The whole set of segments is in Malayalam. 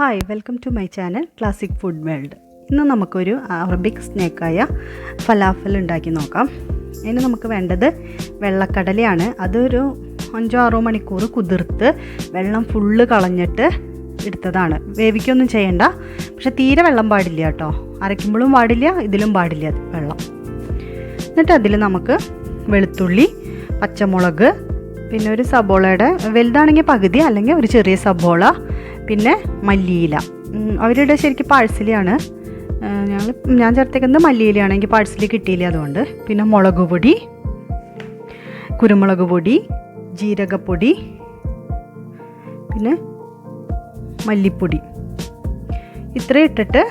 Hi, welcome to my channel classic food world. ഇന്ന് നമുക്കൊരു അറബിക് സ്നാക്കായ ഫലാഫൽ ഉണ്ടാക്കി നോക്കാം. അതിന് നമുക്ക് വേണ്ടത് വെള്ളക്കടലയാണ്. അതൊരു 5-6 മണിക്കൂർ കുതിർത്ത് വെള്ളം ഫുള്ള് കളഞ്ഞിട്ട് എടുത്തതാണ്. വേവിക്കൊന്നും ചെയ്യണ്ട, പക്ഷെ തീരെ വെള്ളം പാടില്ല കേട്ടോ. അരയ്ക്കുമ്പോഴും പാടില്ല, ഇതിലും പാടില്ല വെള്ളം. എന്നിട്ട് അതിൽ നമുക്ക് വെളുത്തുള്ളി, പച്ചമുളക്, പിന്നെ ഒരു സബോളയുടെ വലുതാണെങ്കിൽ പകുതി, അല്ലെങ്കിൽ ഒരു ചെറിയ സബോള, പിന്നെ മല്ലിയില. അവരുടെ ശരിക്കും പാഴ്സലിയാണ്, ഞാൻ ചേർത്തേക്കുന്നത് മല്ലിയിലയാണ്. എനിക്ക് പാഴ്സലി കിട്ടിയില്ല, അതുകൊണ്ട്. പിന്നെ മുളക് പൊടി, കുരുമുളക് പൊടി, ജീരകപ്പൊടി, പിന്നെ മല്ലിപ്പൊടി. ഇത്രയും ഇട്ടിട്ട്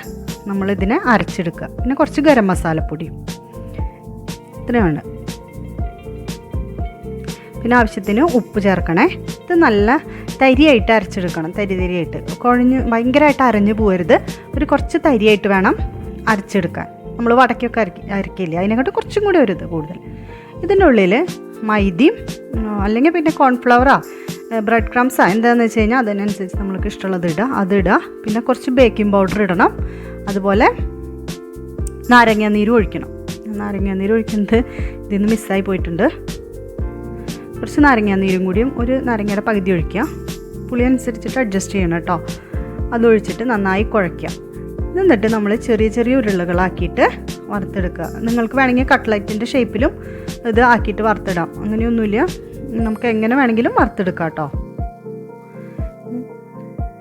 നമ്മളിതിനെ അരച്ചെടുക്കുക. പിന്നെ കുറച്ച് ഗരം മസാലപ്പൊടി, ഇത്രയാണ്. പിന്നെ ആവശ്യത്തിന് ഉപ്പ് ചേർക്കണേ. ഇത് നല്ല തരിയായിട്ട് അരച്ചെടുക്കണം, തരിയായിട്ട്. ഭയങ്കരമായിട്ട് അരഞ്ഞു പോകരുത്. ഒരു കുറച്ച് തരിയായിട്ട് വേണം അരച്ചെടുക്കാൻ. നമ്മൾ വടക്കൊക്കെ അരക്കില്ല, അതിനെക്കാട്ട് കുറച്ചും കൂടി ഒരു ഇത് കൂടുതൽ. ഇതിൻ്റെ ഉള്ളിൽ മൈദയും അല്ലെങ്കിൽ പിന്നെ കോൺഫ്ലവറാ ബ്രെഡ് ക്രംസാ എന്താണെന്ന് വെച്ച് കഴിഞ്ഞാൽ അതിനനുസരിച്ച് നമ്മൾക്ക് ഇഷ്ടമുള്ളത് അതിടുക. പിന്നെ കുറച്ച് ബേക്കിംഗ് പൗഡർ ഇടണം. അതുപോലെ നാരങ്ങാനീരും ഒഴിക്കണം. നാരങ്ങാനീര് ഒഴിക്കുന്നത് ഇതിൽ നിന്ന് മിസ്സായി പോയിട്ടുണ്ട്. കുറച്ച് നാരങ്ങാനീരും കൂടിയും ഒരു നാരങ്ങയുടെ പകുതി ഒഴിക്കുക. പുളി അനുസരിച്ചിട്ട് അഡ്ജസ്റ്റ് ചെയ്യണം കേട്ടോ. അതൊഴിച്ചിട്ട് നന്നായി കുഴയ്ക്കുക. എന്നിട്ട് നമ്മൾ ചെറിയ ചെറിയ ഉരുളകളാക്കിയിട്ട് വറുത്തെടുക്കുക. നിങ്ങൾക്ക് വേണമെങ്കിൽ കട്ട്ലറ്റിൻ്റെ ഷേപ്പിലും ഇത് ആക്കിയിട്ട് വറുത്തിടാം, അങ്ങനെയൊന്നുമില്ല. നമുക്ക് എങ്ങനെ വേണമെങ്കിലും വറുത്തെടുക്കാം കേട്ടോ.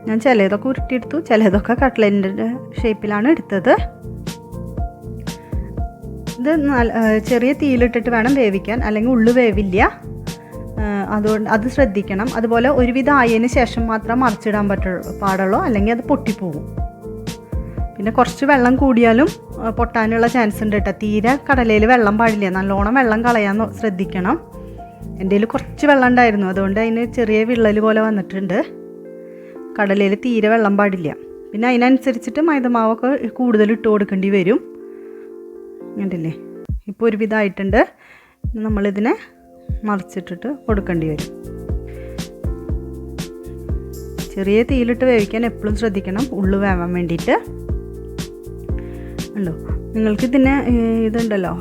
ഞാൻ ചിലതൊക്കെ ഉരുട്ടിയെടുത്തു, ചിലതൊക്കെ കട്ട്ലറ്റിൻ്റെ ഷേപ്പിലാണ് എടുത്തത്. ഇത് ചെറിയ തീയിലിട്ടിട്ട് വേണം വേവിക്കാൻ, അല്ലെങ്കിൽ ഉള്ളു വേവില്ല. അതുകൊണ്ട് അത് ശ്രദ്ധിക്കണം. അതുപോലെ ഒരുവിധം ആയതിന് ശേഷം മാത്രം മറിച്ചിടാൻ പാടുള്ളൂ, അല്ലെങ്കിൽ അത് പൊട്ടിപ്പോവും. പിന്നെ കുറച്ച് വെള്ളം കൂടിയാലും പൊട്ടാനുള്ള ചാൻസ് ഉണ്ട് കേട്ടോ. തീരെ കടലയിൽ വെള്ളം പാടില്ല, നല്ലോണം വെള്ളം കളയാൻ ശ്രദ്ധിക്കണം. എൻ്റെ കയ്യിൽ കുറച്ച് വെള്ളം ഉണ്ടായിരുന്നു, അതുകൊണ്ട് അതിന് ചെറിയ വിള്ളൽ പോലെ വന്നിട്ടുണ്ട്. കടലയിൽ തീരെ വെള്ളം പാടില്ല. പിന്നെ അതിനനുസരിച്ചിട്ട് മൈദമാവൊക്കെ കൂടുതൽ ഇട്ട് കൊടുക്കേണ്ടി വരും. കണ്ടില്ലേ, ഇപ്പോൾ ഒരുവിധമായിട്ടുണ്ട്. നമ്മളിതിനെ മറിച്ചിട്ടിട്ട് കൊടുക്കേണ്ടി വരും. ചെറിയ തീയിലിട്ട് വേവിക്കാൻ എപ്പോഴും ശ്രദ്ധിക്കണം, ഉള്ളു വേവാൻ വേണ്ടിയിട്ട്. ഉണ്ടോ, നിങ്ങൾക്കിതിനെ ഇതുണ്ടല്ലോ,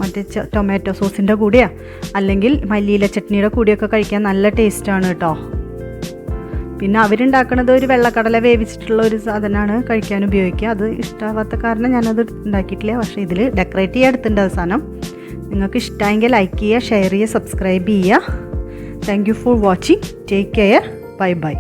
മറ്റേ ടൊമാറ്റോ സോസിൻ്റെ കൂടെയോ അല്ലെങ്കിൽ മല്ലിയില ചട്നിയുടെ കൂടെയൊക്കെ കഴിക്കാൻ നല്ല ടേസ്റ്റാണ് കേട്ടോ. പിന്നെ അവരുണ്ടാക്കുന്നത് ഒരു വെള്ളക്കടല വേവിച്ചിട്ടുള്ള ഒരു സാധനമാണ് കഴിക്കാൻ ഉപയോഗിക്കുക. അത് ഇഷ്ടമാവാത്ത കാരണം ഞാനത് ഉണ്ടാക്കിയിട്ടില്ല. പക്ഷേ ഇതിൽ ഡെക്കറേറ്റ് ചെയ്യാൻ എടുത്തിട്ടുണ്ട് അവസാനം. നിങ്ങൾക്ക് ഇഷ്ടമെങ്കിൽ ലൈക്ക് ചെയ്യുക, ഷെയർ ചെയ്യുക, സബ്സ്ക്രൈബ് ചെയ്യുക. Thank you for watching. Take care. Bye bye.